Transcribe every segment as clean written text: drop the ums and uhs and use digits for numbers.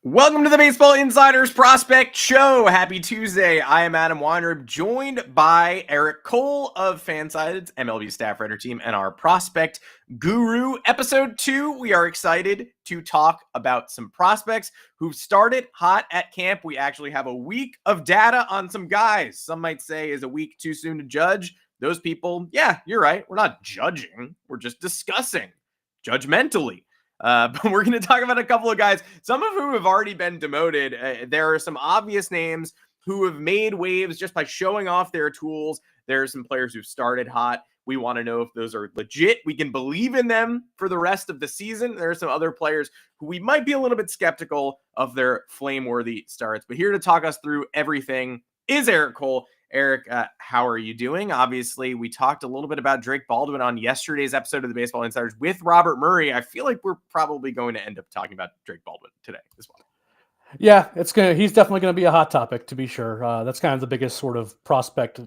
Welcome to the Baseball Insiders Prospect Show. Happy Tuesday. I am Adam Weinrib, joined by Eric Cole of Fansided's MLB staff writer team and our prospect guru. Episode 2, we are excited to talk about some prospects who've started hot at camp. We actually have a week of data on some guys. Some might say, is a week too soon to judge? Those people, yeah, you're right. We're not judging. We're just discussing judgmentally. But we're going to talk about a couple of guys, some of whom have already been demoted. There are some obvious names who have made waves just by showing off their tools. There are some players who've started hot. We want to know if those are legit. We can believe in them for the rest of the season. There are some other players who we might be a little bit skeptical of their flame-worthy starts. But here to talk us through everything is Eric Cole. Eric, how are you doing? Obviously, we talked a little bit about Drake Baldwin on yesterday's episode of the Baseball Insiders with Robert Murray. I feel like we're probably going to end up talking about Drake Baldwin today as well. Yeah, he's definitely going to be a hot topic, to be sure. That's kind of the biggest sort of prospect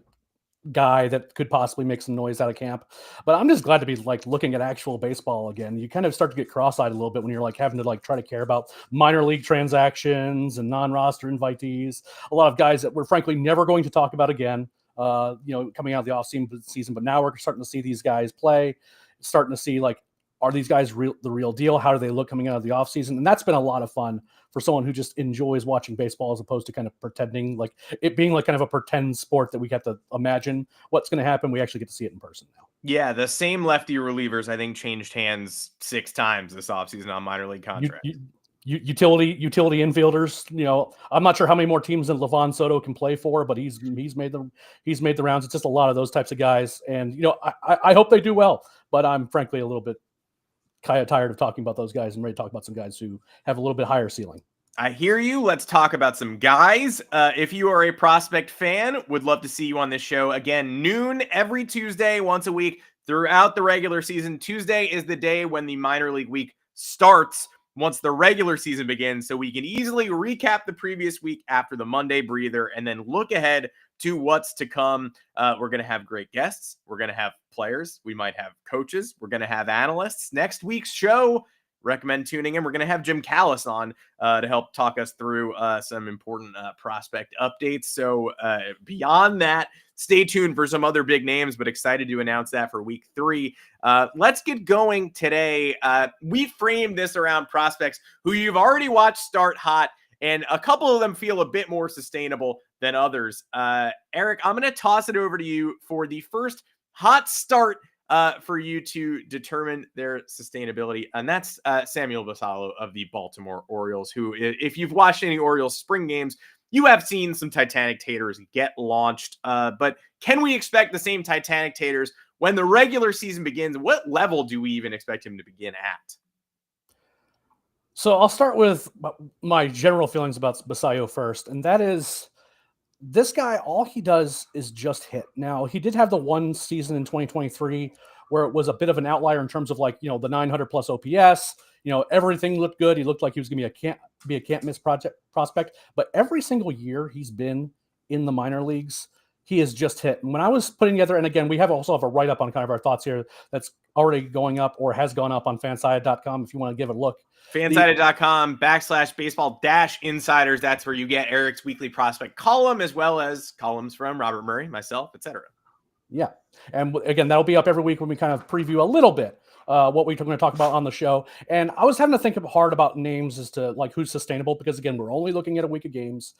guy that could possibly make some noise out of camp. But I'm just glad to be looking at actual baseball again. You kind of start to get cross-eyed a little bit when you're having to try to care about minor league transactions and non-roster invitees. A lot of guys that we're frankly never going to talk about again, coming out of the off-season. But now we're starting to see these guys play, starting to see are these guys the real deal? How do they look coming out of the offseason? And that's been a lot of fun for someone who just enjoys watching baseball as opposed to kind of pretending, it being kind of a pretend sport that we have to imagine what's going to happen. We actually get to see it in person now. Yeah, the same lefty relievers, I think, changed hands 6 times this offseason on minor league contracts. Utility infielders. I'm not sure how many more teams than Livan Soto can play for, but he's made the rounds. It's just a lot of those types of guys, and I hope they do well. But I'm frankly a little bit kind of tired of talking about those guys and ready to talk about some guys who have a little bit higher ceiling. I hear you. Let's talk about some guys. If you are a prospect fan, would love to see you on this show. Again, noon every Tuesday, once a week throughout the regular season. Tuesday is the day when the minor league week starts once the regular season begins, so we can easily recap the previous week after the Monday breather and then look ahead to what's to come. We're going to have great guests. We're going to have players. We might have coaches. We're going to have analysts. Next week's show, recommend tuning in. We're going to have Jim Callis on to help talk us through some important prospect updates. So beyond that, stay tuned for some other big names, but excited to announce that for week 3. Let's get going today. We framed this around prospects who you've already watched start hot, and a couple of them feel a bit more sustainable than others. Eric, I'm going to toss it over to you for the first hot start for you to determine their sustainability. And that's Samuel Basallo of the Baltimore Orioles, who, if you've watched any Orioles spring games, you have seen some Titanic taters get launched. But can we expect the same Titanic taters when the regular season begins? What level do we even expect him to begin at? So I'll start with my general feelings about Basallo first, and that is this guy, all he does is just hit. Now, he did have the one season in 2023 where it was a bit of an outlier in terms of the 900 plus OPS. Everything looked good. He looked like he was going to be a can't miss prospect. But every single year he's been in the minor leagues, he has just hit. And when I was putting together, and again, we also have a write-up on kind of our thoughts here that's already going up or has gone up on fansided.com if you want to give it a look. Fansided.com/baseball-insiders. That's where you get Eric's weekly prospect column, as well as columns from Robert Murray, myself, etc. Yeah. And again, that'll be up every week when we kind of preview a little bit what we're going to talk about on the show. And I was having to think hard about names as to who's sustainable, because again, we're only looking at a week of games,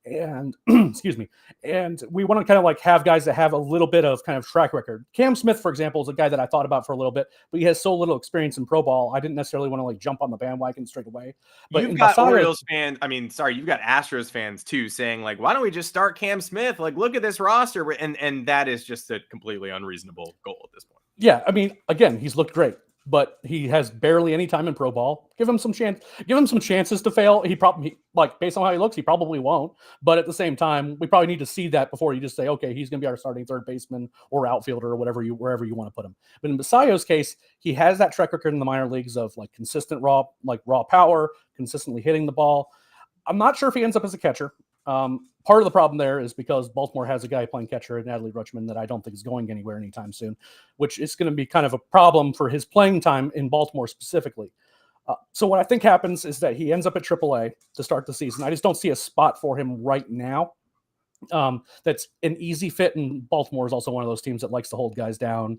and excuse me. And we want to kind of have guys that have a little bit of kind of track record. Cam Smith, for example, is a guy that I thought about for a little bit, but he has so little experience in pro ball. I didn't necessarily want to jump on the bandwagon straight away. But you've got Orioles fans, you've got Astros fans too, saying why don't we just start Cam Smith? Look at this roster. And that is just a completely unreasonable goal at this point. Yeah. Again, he's looked great, but he has barely any time in pro ball. Give him some chances to fail. He probably, based on how he looks, he probably won't. But at the same time, we probably need to see that before you just say, okay, he's going to be our starting third baseman or outfielder or wherever you want to put him. But in Basallo's case, he has that track record in the minor leagues of consistent raw power, consistently hitting the ball. I'm not sure if he ends up as a catcher. Part of the problem there is because Baltimore has a guy playing catcher, Natalie Rutschman, that I don't think is going anywhere anytime soon, which is going to be kind of a problem for his playing time in Baltimore specifically. So what I think happens is that he ends up at AAA to start the season. I just don't see a spot for him right now. That's an easy fit, and Baltimore is also one of those teams that likes to hold guys down,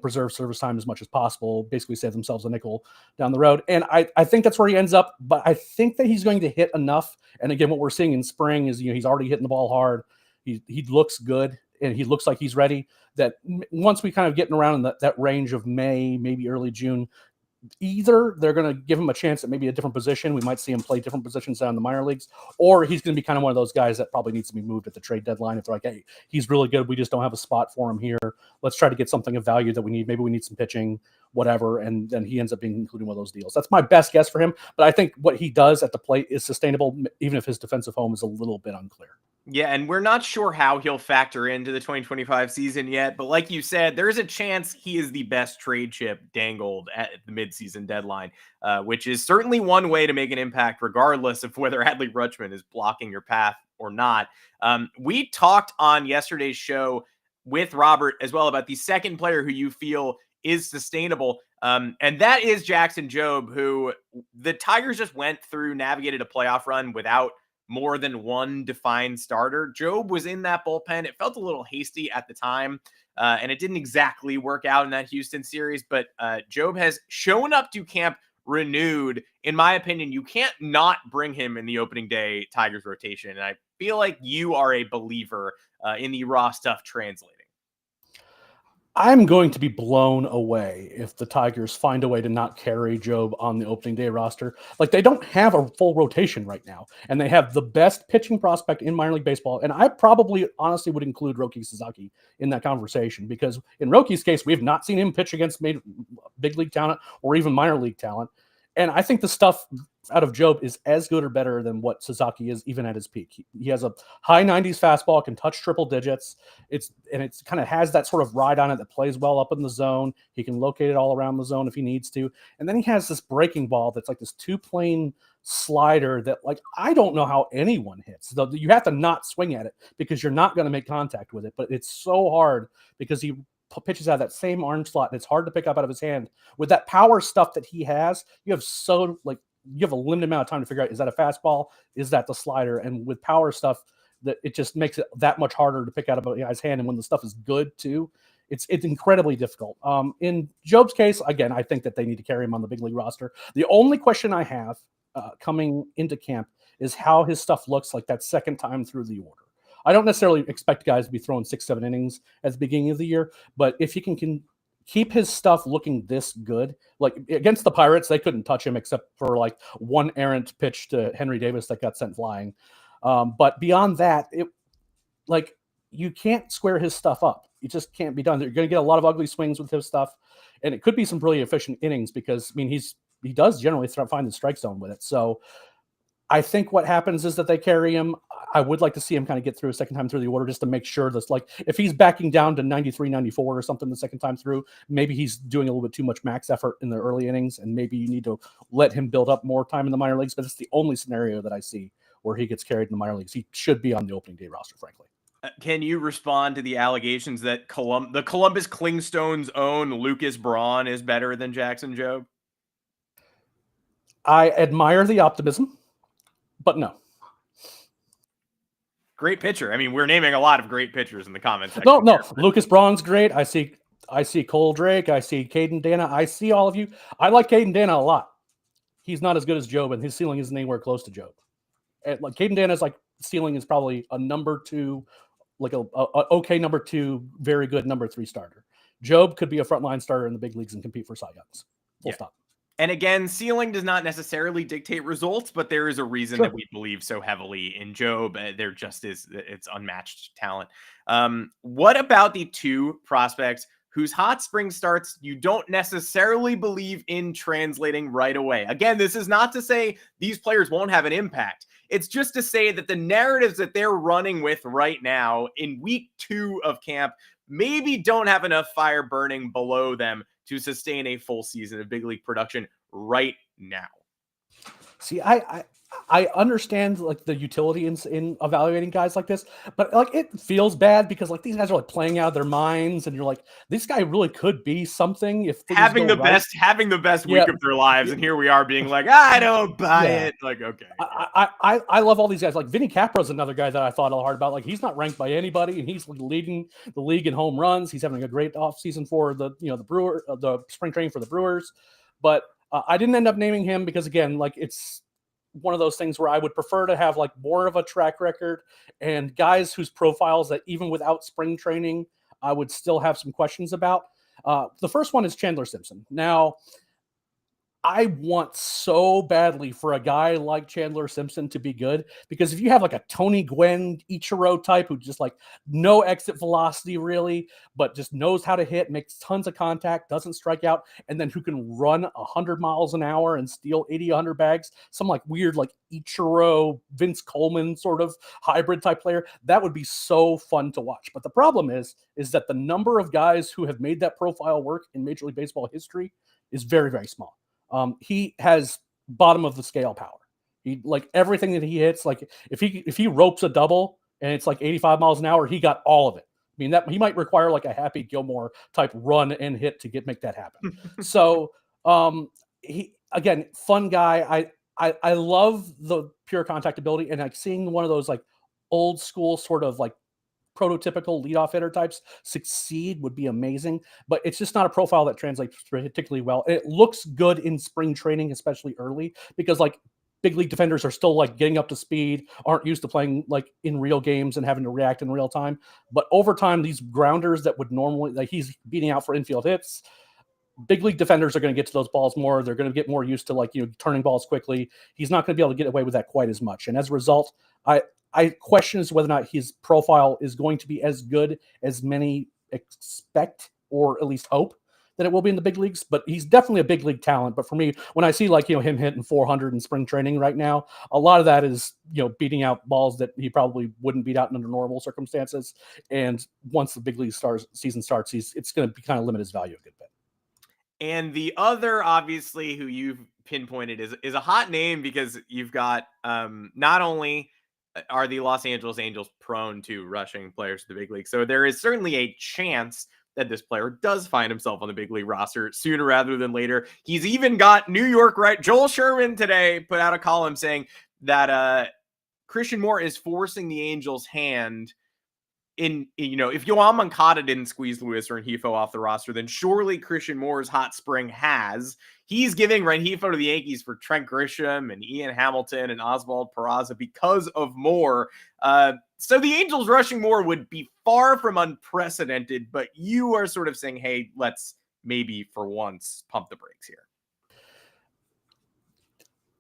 preserve service time as much as possible, basically save themselves a nickel down the road. And I think that's where he ends up, but I think that he's going to hit enough. And again, what we're seeing in spring is, he's already hitting the ball hard. He looks good, and he looks like he's ready. That once we kind of getting around in that range of May, maybe early June, either they're going to give him a chance at maybe a different position. We might see him play different positions down in the minor leagues, or he's going to be kind of one of those guys that probably needs to be moved at the trade deadline. If they're like, hey, he's really good, we just don't have a spot for him here. Let's try to get something of value that we need. Maybe we need some pitching, whatever. And then he ends up being included in one of those deals. That's my best guess for him. But I think what he does at the plate is sustainable, even if his defensive home is a little bit unclear. Yeah, and we're not sure how he'll factor into the 2025 season yet, but like you said, there's a chance he is the best trade chip dangled at the midseason deadline, which is certainly one way to make an impact, regardless of whether Adley Rutschman is blocking your path or not. We talked on yesterday's show with Robert as well about the second player who you feel is sustainable, and that is Jackson Jobe, who the Tigers just navigated a playoff run without more than one defined starter. Jobe was in that bullpen. It felt a little hasty at the time, and it didn't exactly work out in that Houston series, but Jobe has shown up to camp renewed. In my opinion, you can't not bring him in the opening day Tigers rotation, and I feel like you are a believer in the raw stuff translating. I'm going to be blown away if the Tigers find a way to not carry Jobe on the opening day roster. Like, they don't have a full rotation right now, and they have the best pitching prospect in minor league baseball. And I probably honestly would include Roki Sasaki in that conversation, because in Roki's case, we have not seen him pitch against big league talent or even minor league talent. And I think the stuff out of Jobe is as good or better than what Sasaki is, even at his peak. He has a high 90s fastball, can touch triple digits. It's kind of has that sort of ride on it that plays well up in the zone. He can locate it all around the zone if he needs to. And then he has this breaking ball that's like this two-plane slider that, like, I don't know how anyone hits. You have to not swing at it because you're not going to make contact with it. But it's so hard because he pitches out of that same arm slot, and it's hard to pick up out of his hand. With that power stuff that he has, you have a limited amount of time to figure out, is that a fastball? Is that the slider? And with power stuff, that it just makes it that much harder to pick out of a guy's hand. And when the stuff is good too, it's incredibly difficult. In Jobe's case, again, I think that they need to carry him on the big league roster. The only question I have coming into camp is how his stuff looks like that second time through the order. I don't necessarily expect guys to be throwing 6-7 innings at the beginning of the year, but if he can keep his stuff looking this good, like against the Pirates, they couldn't touch him except for like one errant pitch to Henry Davis that got sent flying. But beyond that, you can't square his stuff up. It just can't be done. You're going to get a lot of ugly swings with his stuff, and it could be some really efficient innings because, I mean, he does generally find the strike zone with it. So I think what happens is that they carry him. I would like to see him kind of get through a second time through the order just to make sure that's, like, if he's backing down to 93, 94 or something the second time through, maybe he's doing a little bit too much max effort in the early innings, and maybe you need to let him build up more time in the minor leagues. But it's the only scenario that I see where he gets carried in the minor leagues. He should be on the opening day roster, frankly. Can you respond to the allegations that the Columbus Clingstone's own Lucas Braun is better than Jackson Jobe? I admire the optimism, but no. Great pitcher. I mean, we're naming a lot of great pitchers in the comments section. No. Lucas Braun's great. I see Cole Drake. I see Caden Dana. I see all of you. I like Caden Dana a lot. He's not as good as Jobe, and his ceiling isn't anywhere close to Jobe. And like Caden Dana's ceiling is probably a number 2, like a okay number 2, very good number 3 starter. Jobe could be a frontline starter in the big leagues and compete for Cy Youngs. Full stop. And again, ceiling does not necessarily dictate results, but there is a reason that we believe so heavily in Jobe. There just is, it's unmatched talent. What about the two prospects whose hot spring starts you don't necessarily believe in translating right away? Again, this is not to say these players won't have an impact. It's just to say that the narratives that they're running with right now in week 2 of camp maybe don't have enough fire burning below them to sustain a full season of big league production right now. See, I I understand like the utility in evaluating guys like this, but like it feels bad because like these guys are like playing out of their minds, and you're like, this guy really could be something if things having go the right. best Yeah, week of their lives, and here we are being like, I don't buy yeah. it. Like, okay, I love all these guys. Like Vinny Capra's another guy that I thought a lot hard about. Like he's not ranked by anybody, and he's leading the league in home runs. He's having a great offseason for the the spring training for the Brewers, but I didn't end up naming him because again, like it's one of those things where I would prefer to have like more of a track record and guys whose profiles that even without spring training, I would still have some questions about. The first one is Chandler Simpson. Now, I want so badly for a guy like Chandler Simpson to be good because if you have like a Tony Gwynn Ichiro type who just like no exit velocity really, but just knows how to hit, makes tons of contact, doesn't strike out, and then who can run 100 miles an hour and steal 80, 100 bags, some like weird like Ichiro, Vince Coleman sort of hybrid type player, that would be so fun to watch. But the problem is that the number of guys who have made that profile work in Major League Baseball history is very, very small. He has bottom of the scale power. He like everything that he hits. Like if he ropes a double and it's like 85 miles an hour, he got all of it. I mean that he might require like a Happy Gilmore type run and hit to make that happen. So he again fun guy. I love the pure contact ability and like seeing one of those like old school sort of like prototypical leadoff hitter types succeed would be amazing, but it's just not a profile that translates particularly well. And it looks good in spring training, especially early, because like big league defenders are still like getting up to speed, aren't used to playing like in real games and having to react in real time. But over time, these grounders that would normally like he's beating out for infield hits, big league defenders are going to get to those balls more. They're going to get more used to like, turning balls quickly. He's not going to be able to get away with that quite as much. And as a result, I question as whether or not his profile is going to be as good as many expect or at least hope that it will be in the big leagues, but he's definitely a big league talent. But for me, when I see like, him hitting 400 in spring training right now, a lot of that is, beating out balls that he probably wouldn't beat out under normal circumstances. And once the big league season starts, it's going to kind of limit his value a good bit. And the other, obviously, who you've pinpointed is a hot name because you've got not only are the Los Angeles Angels prone to rushing players to the big league, so there is certainly a chance that this player does find himself on the big league roster sooner rather than later. He's even got New York right. Joel Sherman today put out a column saying that Christian Moore is forcing the Angels' hand in, if Yoan Moncada didn't squeeze Luis Rengifo off the roster, then surely Christian Moore's hot spring has. He's giving Rengifo to the Yankees for Trent Grisham and Ian Hamilton and Oswald Peraza because of Moore. So the Angels rushing Moore would be far from unprecedented, but you are sort of saying, hey, let's maybe for once pump the brakes here.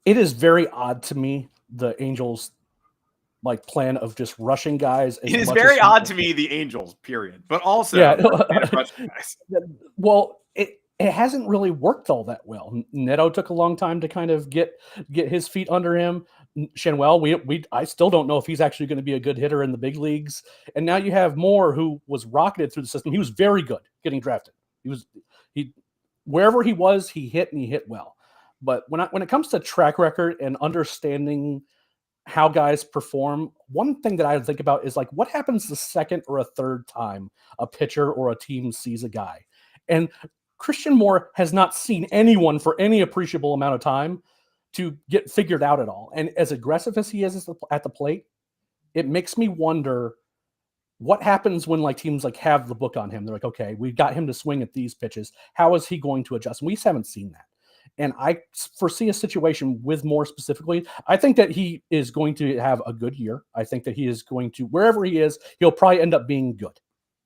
It is very odd to me, the Angels like plan of just rushing guys. It is very odd to me, the Angels, period. But also, rushing guys. Well, it hasn't really worked all that well. Neto took a long time to kind of get his feet under him. Shanwell, I still don't know if he's actually going to be a good hitter in the big leagues. And now you have Moore, who was rocketed through the system. He was very good getting drafted. He wherever he was, he hit and he hit well. But when it comes to track record and understanding how guys perform, one thing that I think about is like what happens the second or a third time a pitcher or a team sees a guy. And Christian Moore has not seen anyone for any appreciable amount of time to get figured out at all. And as aggressive as he is at the plate, it makes me wonder what happens when like teams like have the book on him. They're like, okay, we've got him to swing at these pitches. How is he going to adjust? And we just haven't seen that. And I foresee a situation with Moore specifically. I think that he is going to have a good year. I think that he is going to, wherever he is, he'll probably end up being good,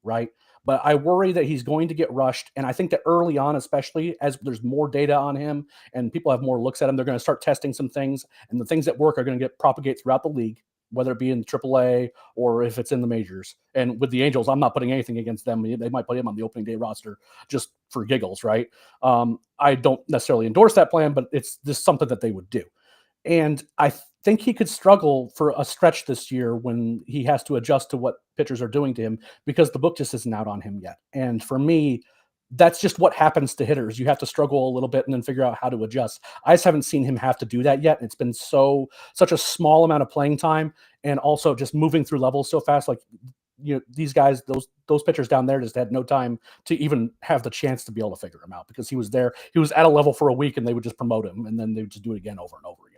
right? But I worry that he's going to get rushed. And I think that early on, especially as there's more data on him and people have more looks at him, they're going to start testing some things. And the things that work are going to get propagate throughout the league, whether it be in AAA or if it's in the majors. And with the Angels, I'm not putting anything against them. They might put him on the opening day roster just for giggles, right? I don't necessarily endorse that plan, but it's just something that they would do. And I think he could struggle for a stretch this year when he has to adjust to what pitchers are doing to him because the book just isn't out on him yet. And for me, that's just what happens to hitters. You have to struggle a little bit and then figure out how to adjust. I just haven't seen him have to do that yet. And it's been such a small amount of playing time, and also just moving through levels so fast. Like, these guys, those pitchers down there just had no time to even have the chance to be able to figure him out, because he was there. He was at a level for a week and they would just promote him, and then they would just do it again over and over again.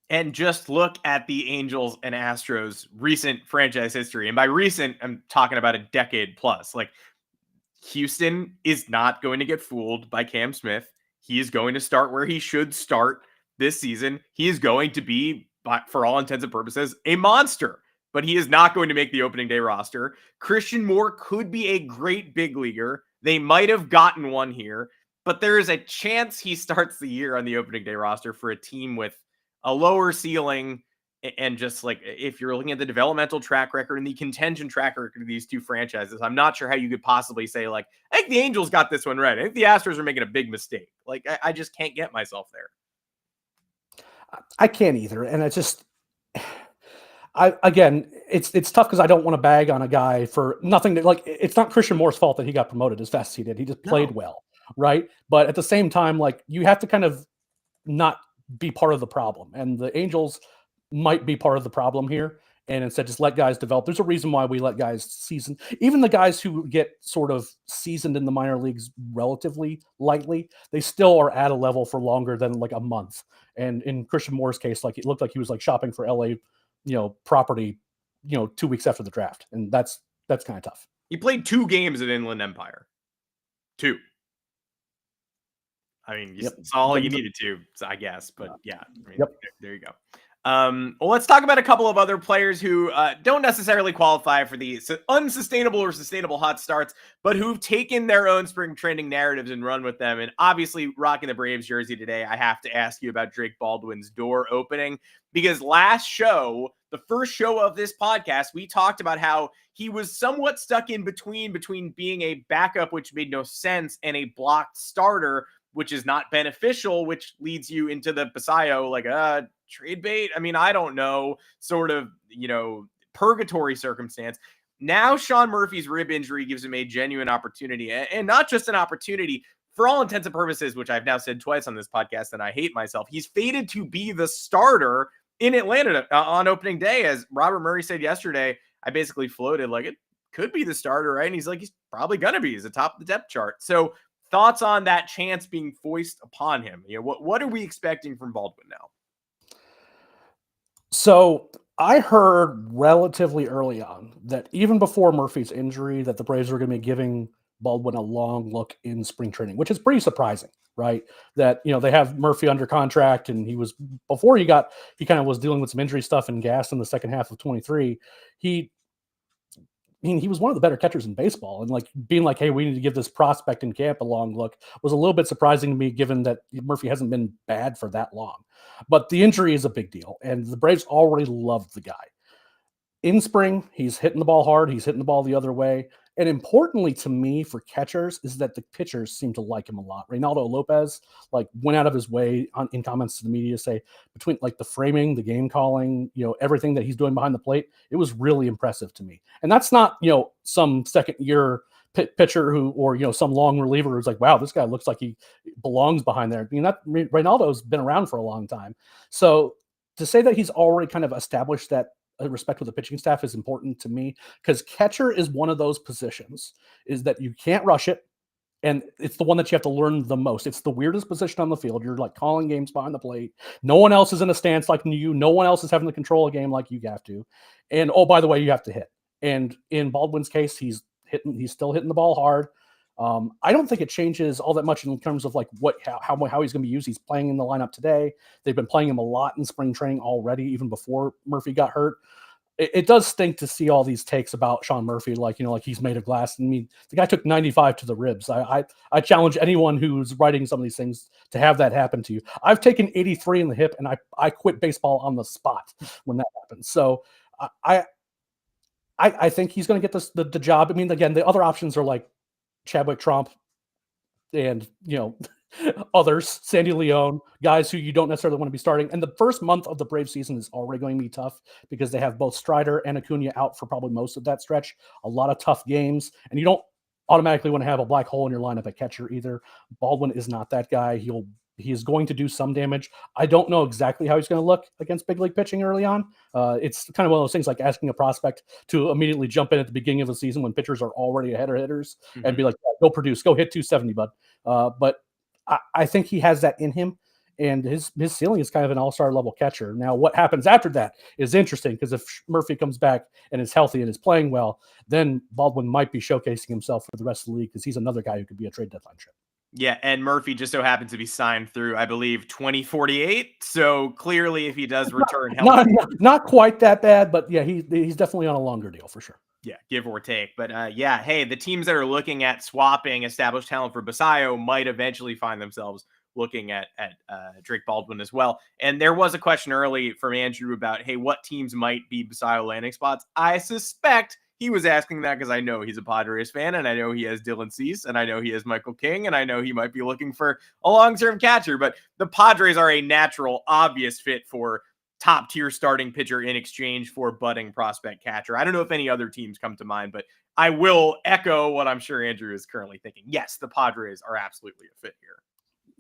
And just look at the Angels and Astros recent franchise history. And by recent, I'm talking about a decade plus. Like, Houston is not going to get fooled by Cam Smith. He is going to start where he should start this season. He is going to be, for all intents and purposes, a monster, but he is not going to make the opening day roster. Christian Moore could be a great big leaguer. They might have gotten one here, but there is a chance he starts the year on the opening day roster for a team with a lower ceiling. And just like, if you're looking at the developmental track record and the contention track record of these two franchises, I'm not sure how you could possibly say, like, I think the Angels got this one right. I think the Astros are making a big mistake. Like, I just can't get myself there. I can't either. And it's just, it's tough because I don't want to bag on a guy for nothing. Like, it's not Christian Moore's fault that he got promoted as fast as he did. He just played well, right? But at the same time, like, you have to kind of not be part of the problem. And the Angels might be part of the problem here, and instead just let guys develop. There's a reason why we let guys season. Even the guys who get sort of seasoned in the minor leagues relatively lightly, they still are at a level for longer than like a month. And in Christian Moore's case, like, it looked like he was like shopping for LA, property, 2 weeks after the draft. And that's kind of tough. He played 2 games at Inland Empire. 2. I mean, it's all you needed to, I guess. But yeah, I mean, there you go. Well, let's talk about a couple of other players who don't necessarily qualify for the unsustainable or sustainable hot starts, but who've taken their own spring training narratives and run with them. And obviously, rocking the Braves jersey today, I have to ask you about Drake Baldwin's door opening, because last show, the first show of this podcast, we talked about how he was somewhat stuck in between being a backup, which made no sense, and a blocked starter, which is not beneficial, which leads you into the Basallo, like, trade bait. I mean, I don't know, sort of, purgatory circumstance. Now Sean Murphy's rib injury gives him a genuine opportunity, and not just an opportunity, for all intents and purposes, which I've now said twice on this podcast, and I hate myself. He's fated to be the starter in Atlanta on opening day. As Robert Murray said yesterday, I basically floated like it could be the starter, right? And he's like, he's probably going to be. He's atop of the depth chart. So thoughts on that chance being foisted upon him? What are we expecting from Baldwin now? So I heard relatively early on that even before Murphy's injury, that the Braves were going to be giving Baldwin a long look in spring training, which is pretty surprising, right? That, they have Murphy under contract, and he kind of was dealing with some injury stuff and gas in the second half of 23. He was one of the better catchers in baseball, and like being like, hey, we need to give this prospect in camp a long look was a little bit surprising to me, given that Murphy hasn't been bad for that long. But the injury is a big deal, and the Braves already loved the guy. In spring, he's hitting the ball hard. He's hitting the ball the other way. And importantly to me for catchers is that the pitchers seem to like him a lot. Reynaldo Lopez went out of his way in comments to the media to say, between like the framing, the game calling, everything that he's doing behind the plate, it was really impressive to me. And that's not, some second year pitcher or some long reliever who's like, wow, this guy looks like he belongs behind there. Reynaldo's been around for a long time. So to say that he's already kind of established that respect with the pitching staff is important to me, because catcher is one of those positions is that you can't rush it, and it's the one that you have to learn the most. It's the weirdest position on the field. You're like calling games behind the plate. No one else is in a stance like you. No one else is having to control a game like you have to. And oh, by the way, you have to hit. And in Baldwin's case, he's still hitting the ball hard. I don't think it changes all that much in terms of like how he's going to be used. He's playing in the lineup today. They've been playing him a lot in spring training already, even before Murphy got hurt. It does stink to see all these takes about Sean Murphy, like he's made of glass. I mean, the guy took 95 to the ribs. I challenge anyone who's writing some of these things to have that happen to you. I've taken 83 in the hip, and I quit baseball on the spot when that happens. So I think he's going to get the job. I mean, again, the other options are like Chadwick Trump and, others, Sandy Leone, guys who you don't necessarily want to be starting. And the first month of the Brave season is already going to be tough because they have both Strider and Acuna out for probably most of that stretch. A lot of tough games. And you don't automatically want to have a black hole in your lineup at catcher either. Baldwin is not that guy. He is going to do some damage. I don't know exactly how he's going to look against big league pitching early on. It's kind of one of those things like asking a prospect to immediately jump in at the beginning of the season when pitchers are already ahead of hitters and be like, go produce, go hit 270, bud. But I think he has that in him. And his ceiling is kind of an all-star level catcher. Now, what happens after that is interesting because if Murphy comes back and is healthy and is playing well, then Baldwin might be showcasing himself for the rest of the league because he's another guy who could be a trade deadline chip. Yeah, and Murphy just so happens to be signed through, I believe, 2048. So clearly, if he does return healthy, not quite that bad, but yeah, he's definitely on a longer deal for sure. Yeah, give or take. But yeah, hey, the teams that are looking at swapping established talent for Basallo might eventually find themselves looking at Drake Baldwin as well. And there was a question early from Andrew about, hey, what teams might be Basallo landing spots? I suspect he was asking that because I know he's a Padres fan, and I know he has Dylan Cease, and I know he has Michael King, and I know he might be looking for a long-term catcher. But the Padres are a natural, obvious fit for top-tier starting pitcher in exchange for budding prospect catcher. I don't know if any other teams come to mind, but I will echo what I'm sure Andrew is currently thinking. Yes, the Padres are absolutely a fit here.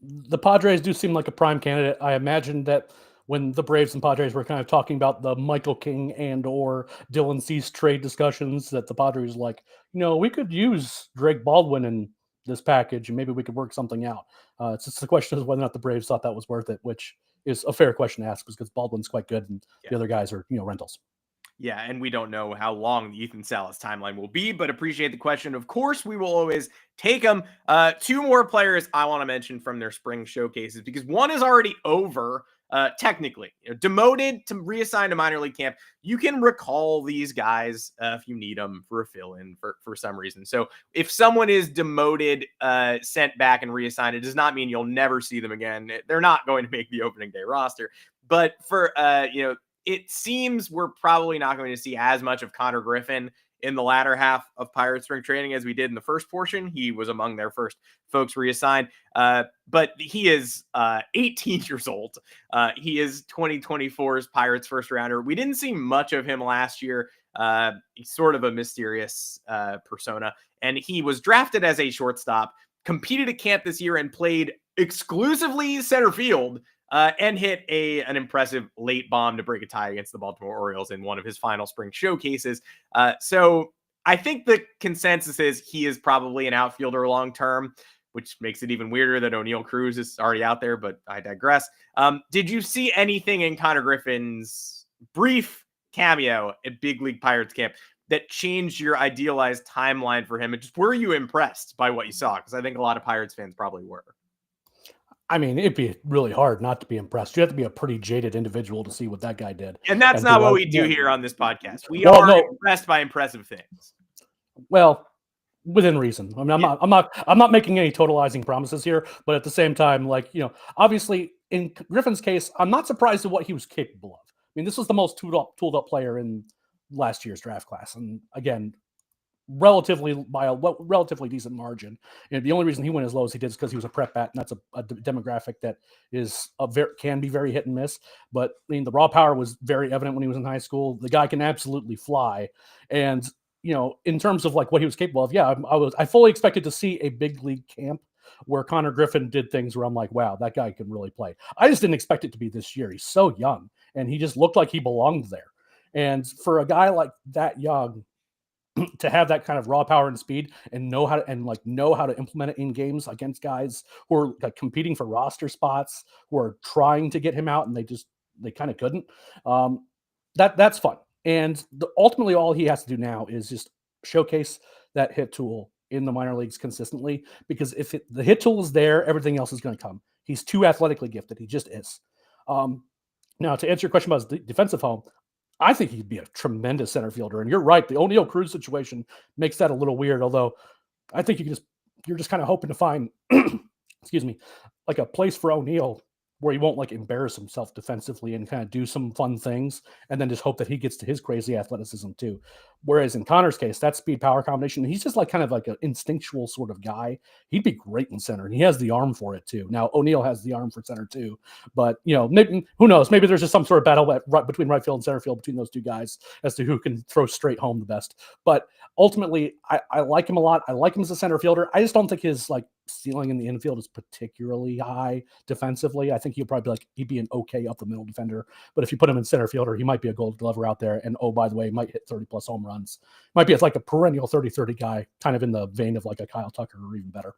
The Padres do seem like a prime candidate. I imagine that when the Braves and Padres were kind of talking about the Michael King and or Dylan Cease trade discussions, that the Padres like, we could use Drake Baldwin in this package and maybe we could work something out. It's just the question is whether or not the Braves thought that was worth it, which is a fair question to ask because Baldwin's quite good and the other guys are, rentals. Yeah, and we don't know how long the Ethan Salas timeline will be, but appreciate the question. Of course, we will always take them. Two more players I want to mention from their spring showcases because one is already over, technically. Demoted to reassigned to minor league camp. You can recall these guys if you need them for a fill-in for some reason. So if someone is demoted, sent back and reassigned, it does not mean you'll never see them again. They're not going to make the opening day roster. But for, it seems we're probably not going to see as much of Konnor Griffin in the latter half of Pirates spring training as we did in the first portion. He was among their first folks reassigned, but he is 18 years old. He is 2024's Pirates first rounder. We didn't see much of him last year. He's sort of a mysterious persona, and he was drafted as a shortstop, competed at camp this year, and played exclusively center field. And hit an impressive late bomb to break a tie against the Baltimore Orioles in one of his final spring showcases. So I think the consensus is he is probably an outfielder long-term, which makes it even weirder that O'Neal Cruz is already out there, but I digress. Did you see anything in Konnor Griffin's brief cameo at Big League Pirates camp that changed your idealized timeline for him? And just were you impressed by what you saw? Because I think a lot of Pirates fans probably were. I mean, it'd be really hard not to be impressed. You have to be a pretty jaded individual to see what that guy did. And that's not what we do here on this podcast. We are impressed by impressive things. Well, within reason. I mean, I'm not making any totalizing promises here, but at the same time, obviously in Griffin's case, I'm not surprised at what he was capable of. I mean, this was the most tooled up player in last year's draft class. And again, by a relatively decent margin. And the only reason he went as low as he did is because he was a prep bat, and that's a demographic that is can be very hit and miss. But I mean, the raw power was very evident when he was in high school. The guy can absolutely fly, and in terms of what he was capable of, I fully expected to see a big league camp where Konnor Griffin did things where I'm like, wow, that guy can really play. I just didn't expect it to be this year. He's so young, and he just looked like he belonged there. And for a guy like that young, to have that kind of raw power and speed and know how to implement it in games against guys who are competing for roster spots, who are trying to get him out and they kind of couldn't. That's fun. And ultimately all he has to do now is just showcase that hit tool in the minor leagues consistently, because if the hit tool is there, everything else is going to come. He's too athletically gifted. He just is. Now to answer your question about his defensive home, I think he'd be a tremendous center fielder. And you're right. The O'Neal Cruz situation makes that a little weird. Although I think you're just kind of hoping to find, excuse me, like a place for O'Neal where he won't like embarrass himself defensively and kind of do some fun things and then just hope that he gets to his crazy athleticism too. Whereas in Konnor's case, that speed power combination, he's just like kind of like an instinctual sort of guy. He'd be great in center, and he has the arm for it too. Now O'Neill has the arm for center too, but maybe, who knows? Maybe there's just some sort of battle between right field and center field between those two guys as to who can throw straight home the best. But ultimately, I like him a lot. I like him as a center fielder. I just don't think his like ceiling in the infield is particularly high defensively. I think he'd be an okay up the middle defender. But if you put him in center fielder, he might be a Gold Glover out there. And oh, by the way, might hit 30 plus home runs. Might be like a perennial 30-30 guy, kind of in the vein of like a Kyle Tucker or even better.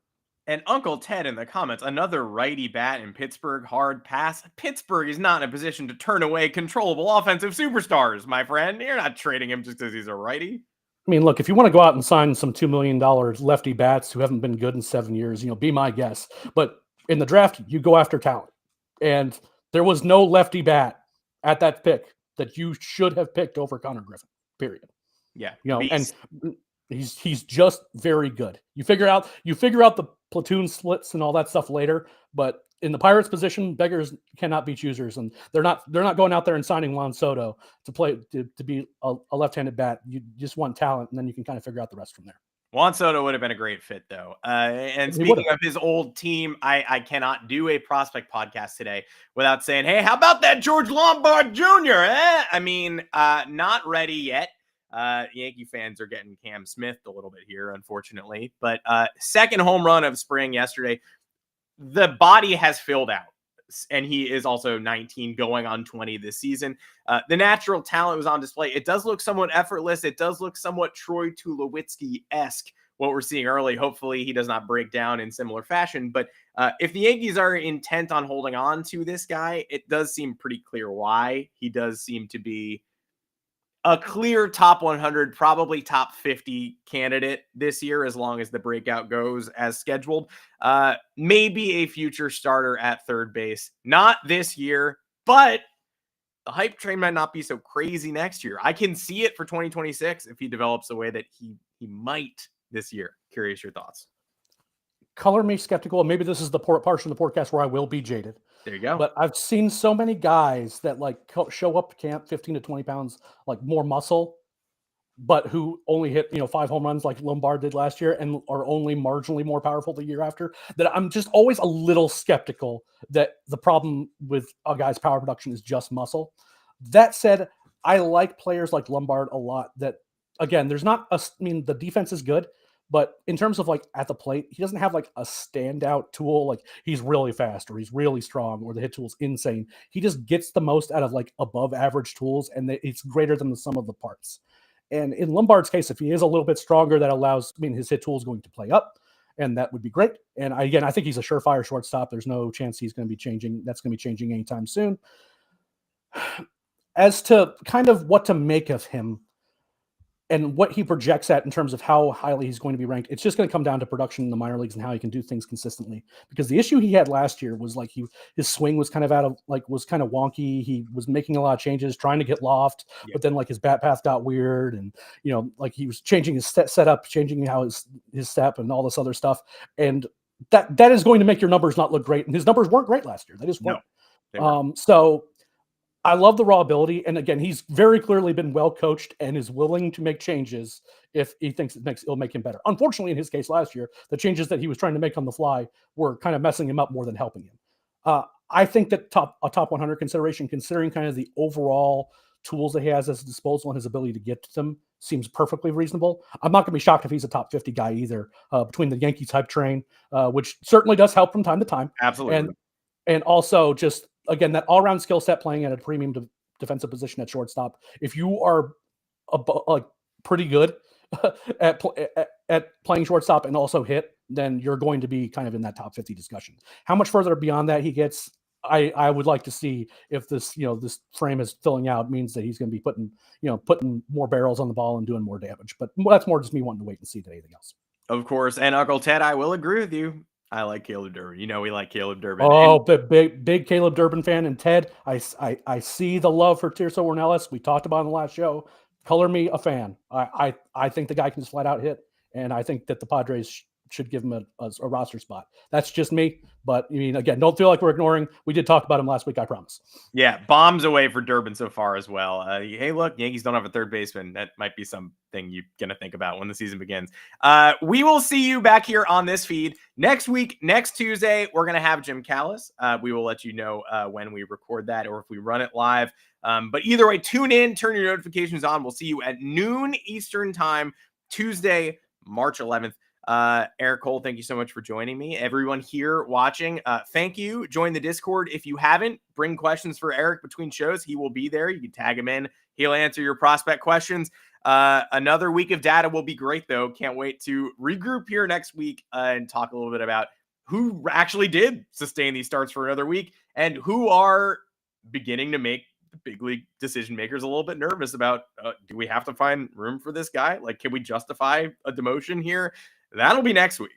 And Uncle Ted in the comments, another righty bat in Pittsburgh, hard pass. Pittsburgh is not in a position to turn away controllable offensive superstars, my friend. You're not trading him just because he's a righty. I mean, look, if you want to go out and sign some $2 million lefty bats who haven't been good in 7 years, be my guess. But in the draft, you go after talent. And there was no lefty bat at that pick that you should have picked over Konnor Griffin, period. Yeah. And he's just very good. You figure out the platoon splits and all that stuff later, but in the Pirates position, beggars cannot be choosers, and they're not going out there and signing Juan Soto to be a left-handed bat. You just want talent, and then you can kind of figure out the rest from there. Juan Soto would have been a great fit, though. And speaking of his old team, I cannot do a prospect podcast today without saying, hey, how about that George Lombard Jr.? I mean, not ready yet. Yankee fans are getting Cam Smith a little bit here, unfortunately. But second home run of spring yesterday. The body has filled out, and he is also 19 going on 20 this season. The natural talent was on display. It does look somewhat effortless. It does look somewhat Troy Tulowitzki-esque, what we're seeing early. Hopefully he does not break down in similar fashion. But if the Yankees are intent on holding on to this guy, it does seem pretty clear why. He does seem to be a clear top 100, probably top 50 candidate this year, as long as the breakout goes as scheduled. Maybe a future starter at third base. Not this year, but the hype train might not be so crazy next year. I can see it for 2026 if he develops the way that he might this year. Curious your thoughts. Color me skeptical. Maybe this is the portion of the podcast where I will be jaded. There you go. But I've seen so many guys that like show up to camp 15 to 20 pounds, like more muscle, but who only hit 5 home runs like Lombard did last year and are only marginally more powerful the year after. That I'm just always a little skeptical that the problem with a guy's power production is just muscle. That said, I like players like Lombard a lot. That again, the defense is good. But in terms of like at the plate, he doesn't have like a standout tool. Like he's really fast or he's really strong or the hit tool's insane. He just gets the most out of like above average tools, and it's greater than the sum of the parts. And in Lombard's case, if he is a little bit stronger, that allows, his hit tool is going to play up, and that would be great. And I think he's a surefire shortstop. There's no chance he's going to be changing. That's going to be changing anytime soon. As to kind of what to make of him, and what he projects at in terms of how highly he's going to be ranked, it's just going to come down to production in the minor leagues and how he can do things consistently. Because the issue he had last year was like his swing was kind of was kind of wonky. He was making a lot of changes, trying to get loft, but then like his bat path got weird, and like he was changing his setup, changing how his step and all this other stuff, and that is going to make your numbers not look great. And his numbers weren't great last year. They just weren't. No, so. I love the raw ability. And again, he's very clearly been well coached and is willing to make changes if he thinks it'll make him better. Unfortunately, in his case last year, the changes that he was trying to make on the fly were kind of messing him up more than helping him. I think that a top 100 consideration, considering kind of the overall tools that he has at his disposal and his ability to get to them, seems perfectly reasonable. I'm not going to be shocked if he's a top 50 guy either, between the Yankees hype train, which certainly does help from time to time. Absolutely. And also just, again, that all-around skill set playing at a premium defensive position at shortstop. If you are pretty good at playing shortstop and also hit, then you're going to be kind of in that top 50 discussion. How much further beyond that he gets, I would like to see if this this frame is filling out means that he's going to be putting more barrels on the ball and doing more damage. But that's more just me wanting to wait and see than anything else. Of course, and Uncle Ted, I will agree with you. I like Caleb Durbin. We like Caleb Durbin. Oh, big Caleb Durbin fan. And Ted, I see the love for Tirso Ornelas. We talked about in the last show. Color me a fan. I think the guy can just flat out hit, and I think that the Padres should give him a roster spot. That's just me. But I mean, again, don't feel like we're ignoring. We did talk about him last week, I promise. Yeah, bombs away for Durbin so far as well. Hey, look, Yankees don't have a third baseman. That might be something you're going to think about when the season begins. We will see you back here on this feed next week. Next Tuesday, we're going to have Jim Callis. We will let you know when we record that or if we run it live. But either way, tune in, turn your notifications on. We'll see you at noon Eastern time, Tuesday, March 11th. Eric Cole, thank you so much for joining me. Everyone here watching, thank you. Join the Discord if you haven't. Bring questions for Eric between shows. He will be there. You can tag him in. He'll answer your prospect questions. Another week of data will be great, though. Can't wait to regroup here next week and talk a little bit about who actually did sustain these starts for another week and who are beginning to make the big league decision makers a little bit nervous about, do we have to find room for this guy? Like, can we justify a demotion here? That'll be next week.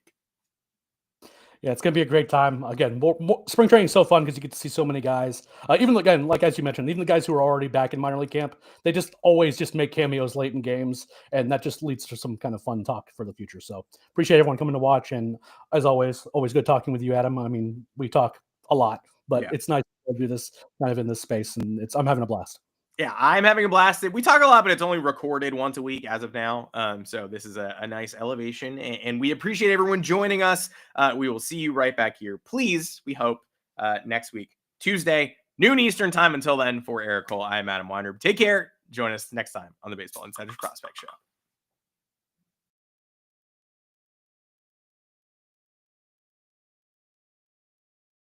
Yeah, it's going to be a great time. Again, spring training is so fun because you get to see so many guys. Even again, like as you mentioned, even the guys who are already back in minor league camp, they just always just make cameos late in games, and that just leads to some kind of fun talk for the future. So appreciate everyone coming to watch, and as always good talking with you, Adam. I mean, we talk a lot, but it's nice to do this kind of in this space, and I'm having a blast. Yeah, I'm having a blast. We talk a lot, but it's only recorded once a week as of now. So this is a nice elevation, and we appreciate everyone joining us. We will see you right back here. Please, we hope, next week, Tuesday, noon Eastern time. Until then, for Eric Cole, I'm Adam Weinrib. Take care. Join us next time on the Baseball Insiders Prospect Show.